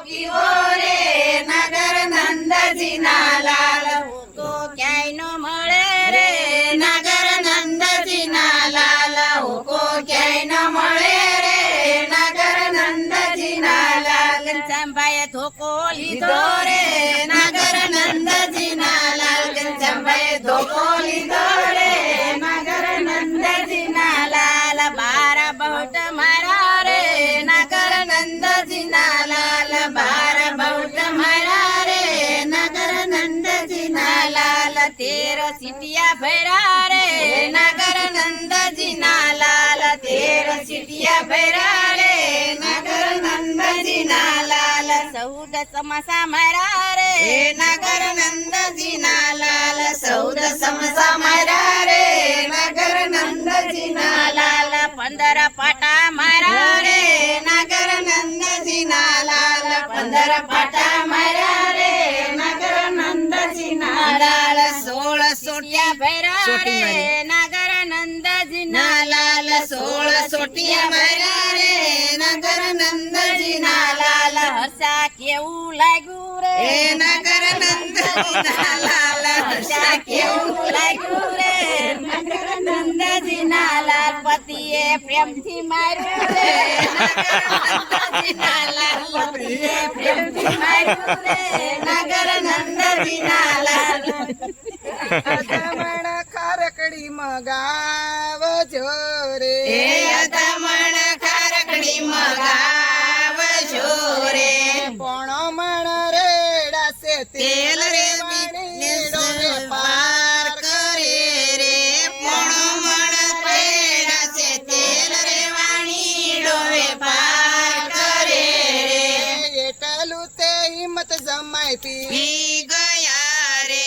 પીવો રે નગર નંદજી ના લાલ હુકો ક્યાંય નો મળે રે નગર નંદજી ના લાલ હુકો ક્યાંય ન મળે રે નગર નંદજી ના લાલ ઘનશ્યામભાઈએ ધોકો લીધો રે નગર નંદજી ના લાલ ઘનશ્યામભાઈએ ધોકો લીધો રે નગર નંદજી ના લાલ બાર બહુટ મારા રે નગર નંદજી ના લાલ બાર બહુટ મારા રે નગર નંદજી ના લાલ 13 સીટિયા ભર્યા રે નગર નંદજી ના લાલ 13 સીટિયા ભર્યા રે નગર નંદજી ના લાલ 14 સમસા માર્યા રે નગર નંદજી ના લાલ 14 સમસા માર્યા રે નગર નંદજી ના લાલ 15 પાટા માર્યા રે નગર નંદજી ના લાલ 15 પાટા માર્યા રે નગર નંદજી ના લાલ 16 સોટિયા ભર્યા રે નગર નંદજી ના લાલ 16 સોટિયા ભર્યા રે નગર નંદજી ના લાલ હર્ષા કેવું લાગ્યું રે નગર નંદજી ના લાલ હર્ષા કેવું લાગ્યું રે નગર નંદજી ના લાલ પતિએ પ્રેમથી માર્યું રે નગર નંદજી ના લાલ પતિએ પ્રેમથી માર્યું રે નગર નંદજી ના લાલ અધમણ ખારકડી મગાવજો રે અધમણ ખારકડી મગાવજો રે પોણો મણ રેડાશે તેલ રે વાણીડો પાર કરે રે પોણો મણ રેડાશે તેલ રે વાણીડો પાર કરે રે એટલું તે હિંમત જમાઈ પી ગયા રે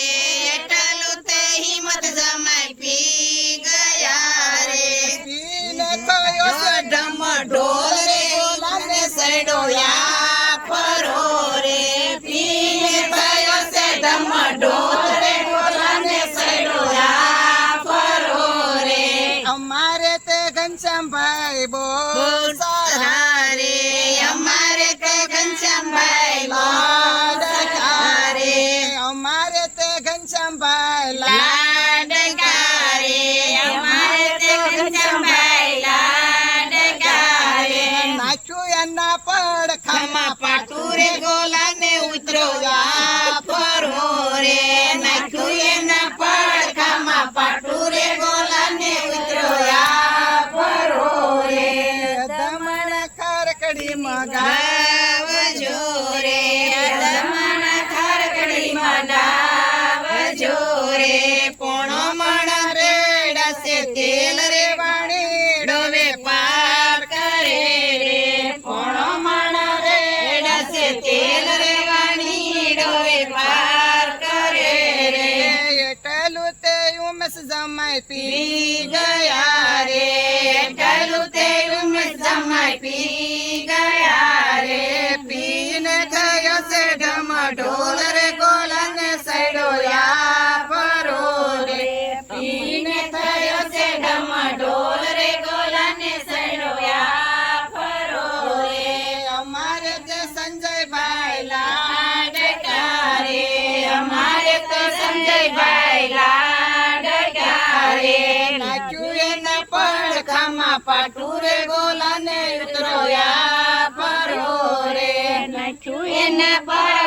એટલું તે હિંમત જમાઈ પી ગયા રે પીને થયો છે ઢમ ઢોલ રે ગોલાને સડોયા પરો રે પીને થયો છે ઢમ ઢોલ રે ગોલાને સડોયા પરો રે અમારે તે ઘનશ્યામભાઈ બહુ સારા રે અમારે તે ઘનશ્યામભાઈ લાડકા રે અમારે તે ઘનશ્યામભાઈ લાડકા રે અમારે તે ઘનશ્યામભાઈ લાડકા રે નાખ્યું એના પડખામાં પાટું રે ગોલાને ઉતરો પરો રે નાખ્યું એના પડખામાં પાટું રે ગોલાને ઉતરો પરો રે દમણ ખારકડી મગા ગાવજો રે દમણ ખારકડી મગાવજો રે પોણો મણ રેડાશે તેલ રે વાણીડો વેપાર કરે રે પોણો મણ રેડાશે તેલ રે વાણીડો વેપાર કરે રે એટલું તે ઉમેશ જમાઈ પી ગયા રે એટલું તે ઉમેશ જમાઈ પી ગયા રે પીને થયો છે ઢમ ઢોલ રે ગોલાને સડોયા પરો રે પીને થયો છે ઢમ ઢોલ રે ગોલાને સડોયા પરો રે અમારે તે સંજયભાઈ લાડકા રે અમારે તો સંજયભાઈ લાડકા રે નાખ્યું એના પડખામાં પાટું રે ગોલાને ઉતરોયા પરો રે નાખ્યું એના પર